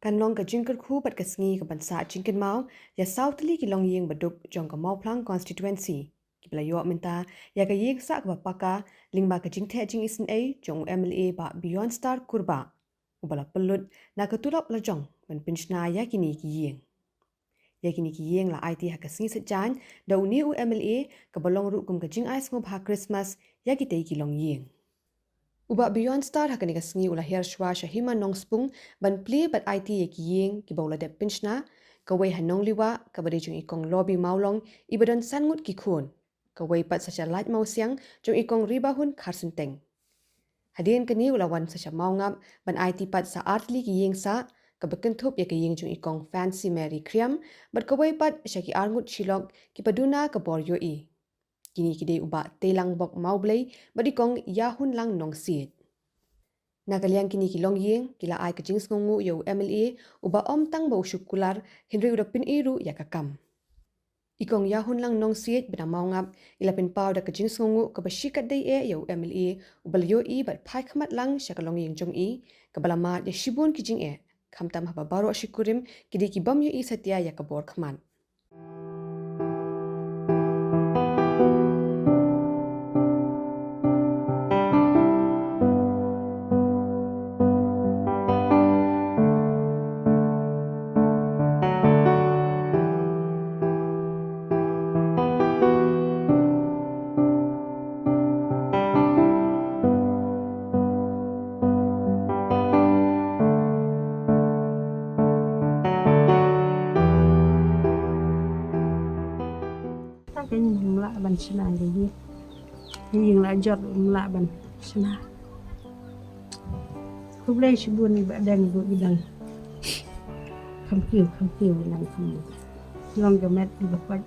Kan long ka jingkar khu pat ka sngi ka bansa jingkin mau ya southly ki long yeng baduk jong ka mau plang constituency ki bla yo minta ya ka yek sa ka paka lingba ka jingthe jing isin a jong MLA ba beyond star kurba ubala pelut na ka tulap la jong ban pinchna ya kini ki yeng ya kini ki yeng la IT ha ka sngi sajan da uni u MLA ka balong ru kum ka jing ais ngob ha Christmas ya ki te ki long yeng Uba beyond star hakani ka sngi ula her shwa shahima nong spung ban pli bat IT ye ki yeng ki bawla de pinchna ka wei hanong liwa ka bari jung ikong lobby maulong ibadan sangut ki khun ka wei pat sacha light mau siang jung ikong riba hun kharsun teng hadin kani ula wan sacha maungap ban IT pat sa artli ki yeng sa ka bekin thup ye ki yeng jung ikong fancy Mary Kriam bat ka wei pat shaki arngut shilok ki paduna ka bor yo i kini kide uba telang bok maublei badikong yahun lang nong siet Nagaliang kini kilong yeng kila ai ka jings ngongu yo MLA uba om tang bo syukular hinri uda pin iru ya kakam ikong yahun lang nong siet bina maungap ila pin pau da ka jings ngongu ka bashikat dei e yo MLA ubal yo i bat pai khamat lang syakalong yeng jong i ka balama ya shibun ki jing e khamtam haba baro shikurim kidi ki bam yo i satya ya ka bor khaman cái nhìn lạ bằng xin này thì gì cái nhìn lạ giọt lạ bằng xin này lúc đây chị buồn thì bạn đang vội đằng không kiểu làm không lòng cho mẹ đi bật quay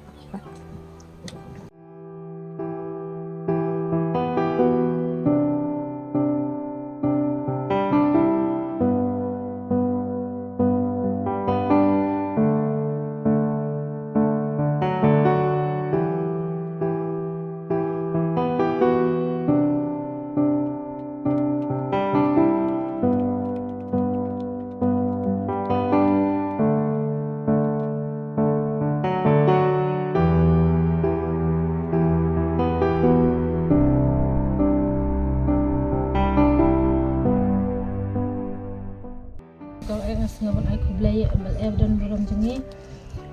ngaban ai kublay bal evdan buram jengi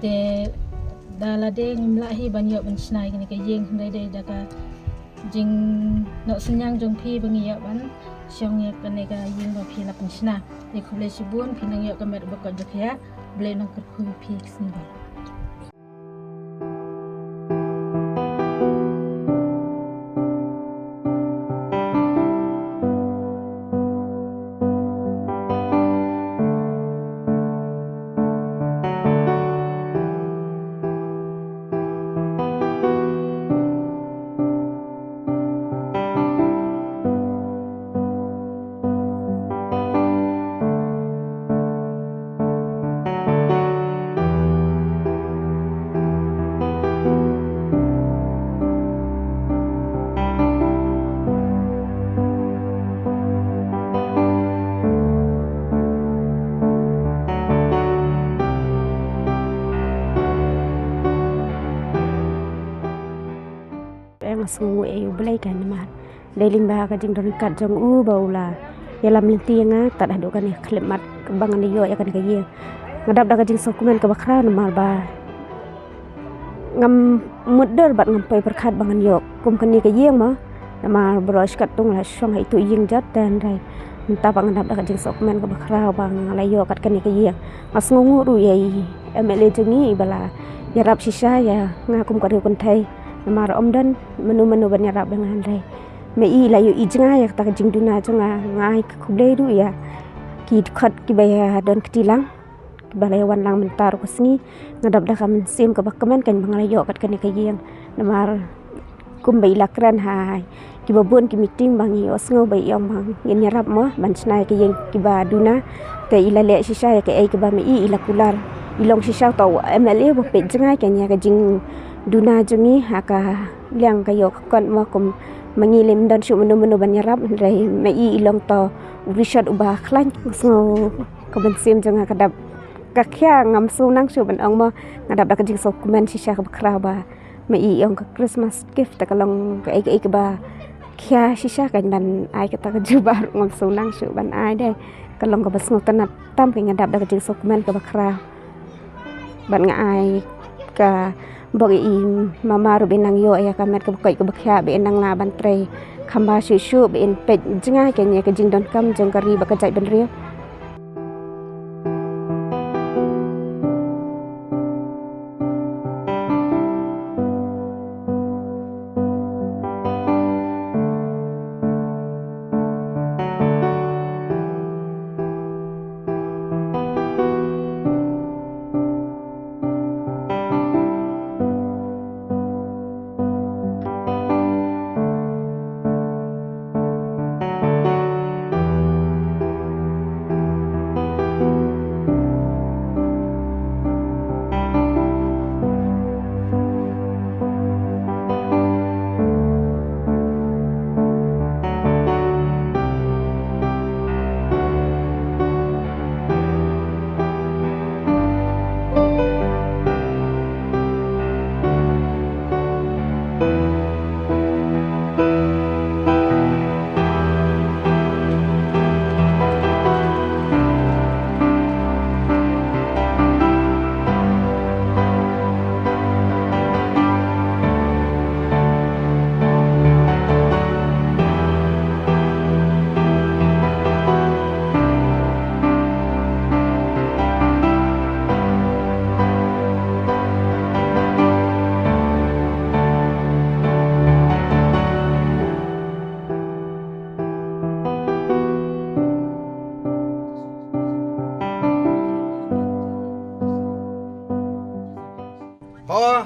te dalade ngimlahi banyo ban snai gini ka yeng dai daga jing no senyang jong phi bangi ya ban syong ya kane ka yeng ba phi la pan sna te kublay sibun phi nang ya ka mer ba ka jakya blay nang ka khu phi sni ba Sungu e belai kan mar deling ba ka jing don kat jong u baula ya lam lintinga tak ada kan klemat kebangan yo ya kan ka ye ngadap da ka jing dokumen ka bakra mar ba ngam mudder bat ngam pai perkhat bangan yo kum kan ni ka ye ma mar bros kat tung la shong itu ying jat dan rai minta bang ngadap da ka jing dokumen ka bakra bang la yo kat kan ni ka ye mas ngungu ru ye MLA jengi bala ya rap sisa ya ngakum ka kon thai mar om dan menu banyarap dengan rai mei la yu ijnga ya ta jing duna jonga ngai kublei du ya ki khat ki baya don ketilang ki balai wan lang mentar ko sngi ngadap da kam sim ka bakmen kan bangal yo kat kan ka yeng mar kum bai lakran hai ki babun ki meeting bangi osngo bai yong bang yen nyarap mo ban snai ki yeng ki ba duna te ila le sisa ya ke ai ki ba mei ila kular ilong sisa tau MLA bo pe jnga kan ya ka jing duna jungi haka liang kayo kon mo kum mangilim dan syuk menu banyarap rai mei ilong to wishat ubah klan so kebensim jangan kedap kakya ngam su nang shu ban ong mo ngadap dak jing dokumen shisha ka bakra ba ma i ong ka Christmas gift ta kalong ka ai ba kya shisha kan ban ai ka ta ka jubar ngam su nang shu ban ai de kalong ka basngu tanat tam ka ngadap dak jing dokumen ka bakra ban nga ai ka bogi i mama ru benang yo ya ka met ka kai ka bakya be nang la ban tre khamba shu be in pe jinga ka nya ka jing don kam jang kari ba ka jai ban rio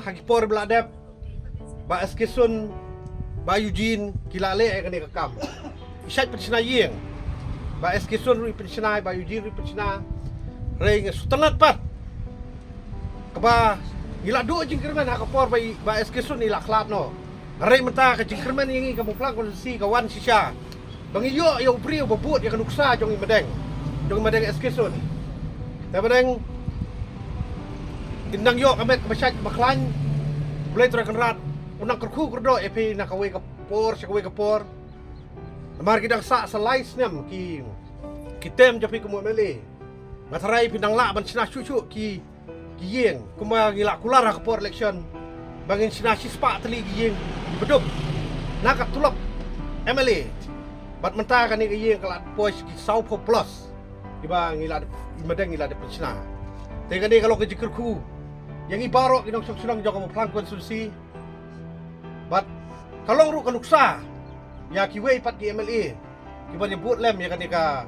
Hagipor beladep ba eskesun ba Eugene kilale ai kani kakam isat pensina yeng ba eskesun ru pensina ba Eugene ru pensina reng sutanat pat kaba gila do jingkerman hakapor ba eskesun ila klat no rei menta ka jingkerman yengi kamu plang konsi kawan sisa bangi yo priu babut ya kanuksa jong madeng eskesun ta madeng indang yo kamet masyad maklan boleh terakan rat unang kerku kerdo epi nak kawe kapor namar kita sa slice nem ki kitem japi kemu mele matrai pindang la ban sina cucu ki yeng kuma ngila kular kapor election bangin sina sispa teli yeng beduk nak tulak MLA bat menta kan ni yeng kelat pos ki saupo plus iba ngila madeng ngila de pensina tega ni kalau ke jikerku yang ibarok inong sunang jago maplang konsumsi but kalau ru kanuksa ya kiwe pat ki MLA kiba nyebut lem ya kanika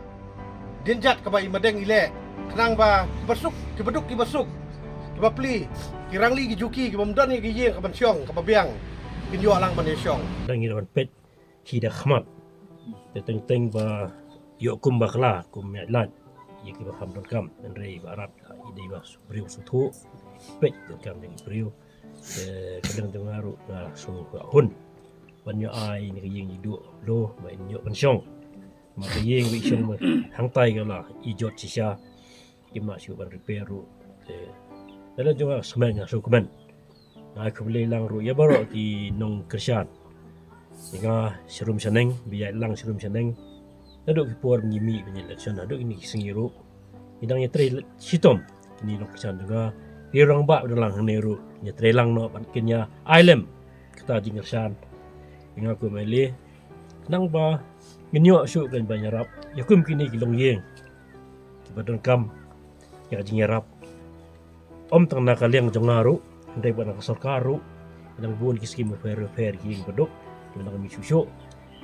dinjat ka ba imadeng ile kenang ba kibasuk kiba pli kirangli ki juki kiba mdan ki yeng ka bansyong ka babiang kinyo alang bansyong dang irawan pet hida khmat te teng ba yo kum bakla kum ya lat ye kiba ham don kam dan rei ba arab ide ba briu sutu pet kam dengan beliau kadang dengaru so hun banyak ai ni yang hidup lo banyak pensiong maka yang vision hang tai gala ijot sisa kima siu ban repair ru dalam juga sebenarnya so komen aku boleh lang ru ya baru di nong kerjaan hingga serum seneng biar lang serum seneng aduk kipor ngimi penyelection aduk ini sengiru hidangnya trail sitom ini lokasian juga Irang ba dalang neru nya trelang no pankinnya ailem kita jingersan inga ko meli nang ba nginyo su kan banyarap yakum kini kilong yeng kibadon kam ya jingerap om tang nakaliang jongaru ndai ba nakasarkaru nang buon kiski mo fer ki badok nang mi susu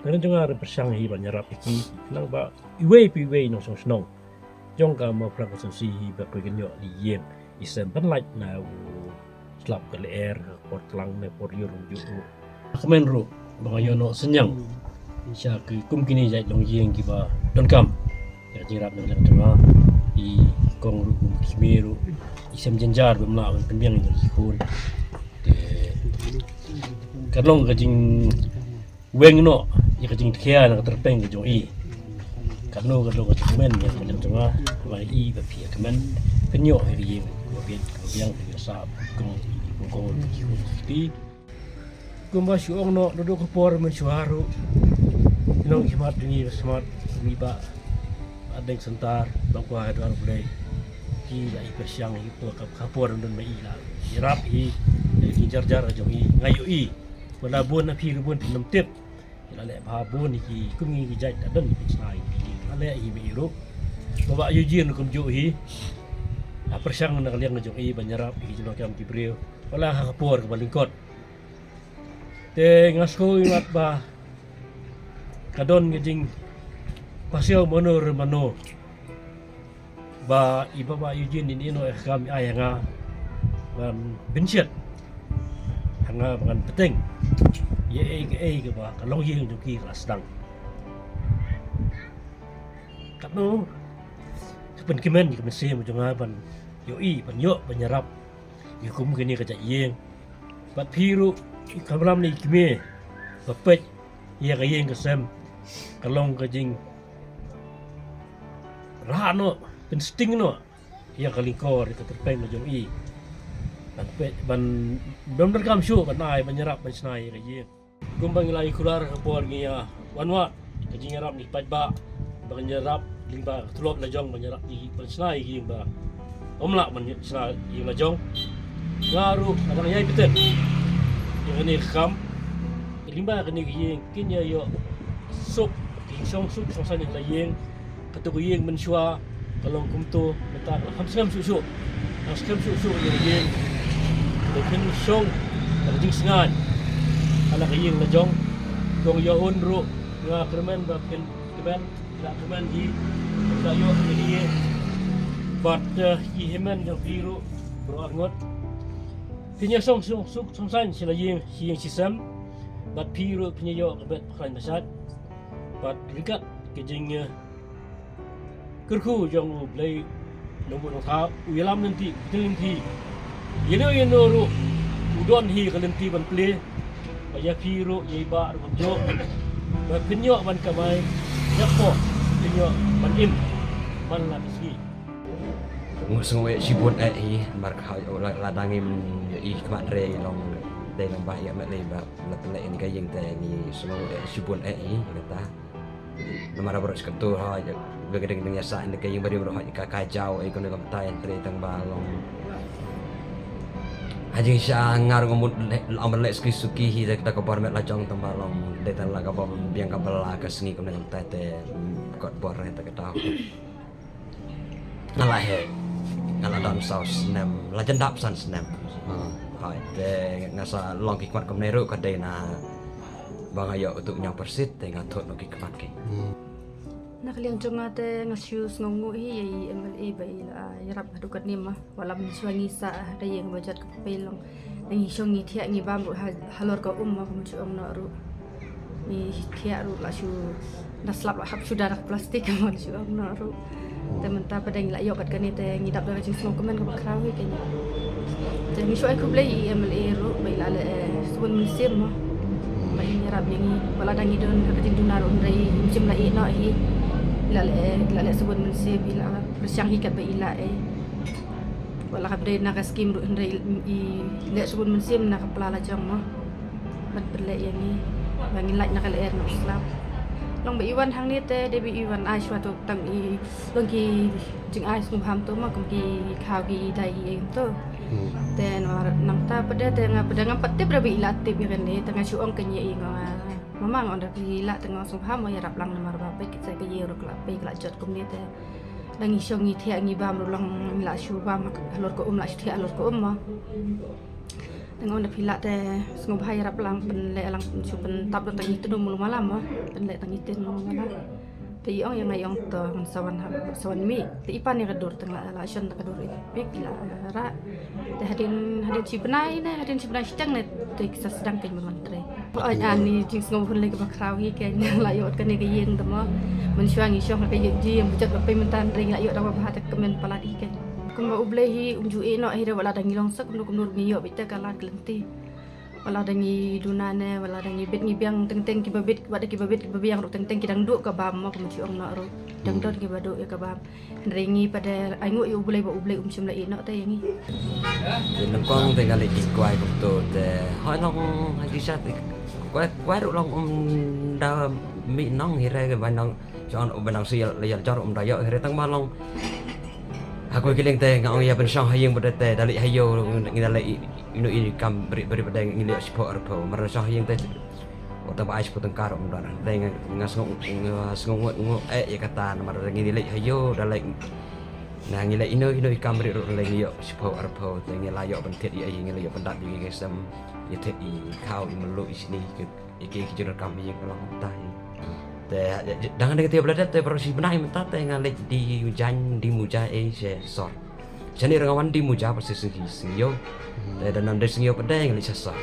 nang jongaru persang hi banyarap iki nang ba iwe no song jong ka mo prakonsumsi ba pegenyo li yeng isem penlait na slap ke leer portlang ne por yo ruju komen ru bangayo no senyang sya ke kum kini jai long yeng ki ba don kam ya jirap ne tengah i kong ru kimiru isem jenjar bemla penbiang ni kun de kadlong ka jing weng no ya ka jing thia na terpeng ke jong i Kano kalau komen ya macam cuma mai bapia kemen kenyo iri yang biasa kong di gumba syuong no duduk kopor mensuaru nong himat ni smart ni ba adeng sentar bakwa ada boleh ki lai persiang itu kapor dan mai la irap i jar jong i ngayu i wala bon na phi bon pinam tip la le ba bon ki kungi ki jai dan sai ale i biru baba yujin kum jo hi persiang na kaliang jong i banyarap ki jino kam ki brio wala kapor ke balingkot te ngasko ingat ba kadon ngejing pasio mono remano ba iba ba yujin ini no kami ayanga ban bensiat hanga bangan peteng ye ke ba kalong yeng juki kelasdang kapno sepen kemen ke mesi mo jonga ban yoi ban yo banyarap yukum kini kaja yeng bat piru kamram ni kime bapet ya kayeng kesem kalong kajing rano pensting no ya kalingkor itu terpeng majong i ban benar kam syu ban ai banyarap ban snai kayeng kumbang ilai kular kapor ngia wanwa kajing arap ni pajba banyarap limba tulop lajong banyarap di ban snai gi ba omlak ban snai gi lajong ngaru kadang yai betul yang ini kham limba kini gi kinya yo suk song sana layeng katu yeng mensua kalong kumto meta hamsam susu yeng lekin song jing singan ala yeng lajong dong yo onro nga kermen ba ken keban la keban di la yo ni bat hi hemen yo biru bro arngot pinya song san sila yeng sisam bat piru pinya yo kebet paklan masat bat likat kejing kerku jong blai nombor tha uyalam nanti yeno ru udon hi kalenti ban ple baya piru yeba ru jo ba pinyo ban kamai yapo pinyo ban im ban la bisi ngusung we sibut hi mar kha la dangim i kmat re long dai long ba ya mat le ba la ple ni kayeng te ni semua sibut hi kata namara beros ketu ha begedeng dengan sa ni kayeng bari bro ha ka jauh ikon ko tai entre tang balong Haji sya ngar ngomut amar le suki hi tak ko parmet la jong tang balong de tan la ka bom biang ka bala ka sengi ko nang tete kot bor re tak tahu ngalah he ngalah dam saus nem la jendap san nem hai te ngasa long ki kwat ko neru ka de na bang ayo untuk nyang persit te ngatot no ki kwat ke nakaliang jonga te ngasiu ngongu hi yai MLA bai la yarap hadukat ni mah walam suangi sa da yeng bajat ka pelong ngi songi thia ngi bam halor ka umma ko mu ong no ru ni thia ru la su naslap la hap su darak plastik mo su ong no ru te menta padang la yokat kan te ngi dap da jing snong komen ko bakrawi ke ni te ngi so ai ko blai MLA ru bai la le sun mun sim mo bai ni rab ni wala dangi don ka jing dunar undai jim la no hi la sebut mensi bila bersyang hikat ba ila wala kabre na ka skim ndai i le sebut mensi na ka plala jong mo bat berle yang ni bangin laj na ka le no islam long ba iwan hang ni te de bi iwan ai suatu tang i long ki jing ai sum ham to ma kum ki khaw ki dai i to ten nang ta pada te nga pada ngam patip rabi ila tip kan ni tanga suong kan ye nga mamang onda pila tengah subham ya rap lang namar bape kita ke yero kla pe kla jot kum ni te dangi songi thia ngi bam lang mila shu bam halor ko la thia halor ko ma tengah onda pila te sngom bhai rap lang pen le lang chu pen tap do tangi tu mul malam ma pen le tangi ten mul malam te yong yang ayong to sawan mi te ipan ni kadur tengah la shon ta kadur pik la ra te hadin si benai ne hadin si benai stang ne te kisah sedang ke menteri ani jing ngom hun le ka krawi ke la yot kan ni ke yeng ta mo men shuangi shong ka ye ji bujat ba pe mentan ring la yot da ba ta kemen pala iken kum ba ublehi umju e no ahira wala dangilong sak kum ni yo bita kala glenti wala dangi dunane wala dangi bit ngi biang teng ki babit biang ro teng ki dang duk ka bam ma kumti ong na ro dang dot ki bado ya ka bam ringi pada aingu yu bulai chim la ino te yangi thì nó con thì cái đi quay cũng tốt để hỏi long hay sao thì quay rồi long đào mỹ nong thì ra cái bài nong cho bài nong xì là cho ông đại dọ thì tăng ba long aku kiling teh ngau ya pensong hayang pada teh dalik hayo ngi dalik inu kam beri pada ngi liat sport arpo merasa hayang teh otak bai sport tengkar om dan teh ngong ya kata mar ngi dalik hayo dalik nah ngi inu kam beri lagi yo sport arpo teh ngi layo pentit ya ngi layo pendat di gesem ya teh i kau i melu i sini ke jurur kami yang kalau tai dengan dia belajar teh proses benai mentah teh ngalek di hujan di muja se sor. Jadi rengawan di muja persis singyo. Dan nanda singyo pedang ngalek sesor.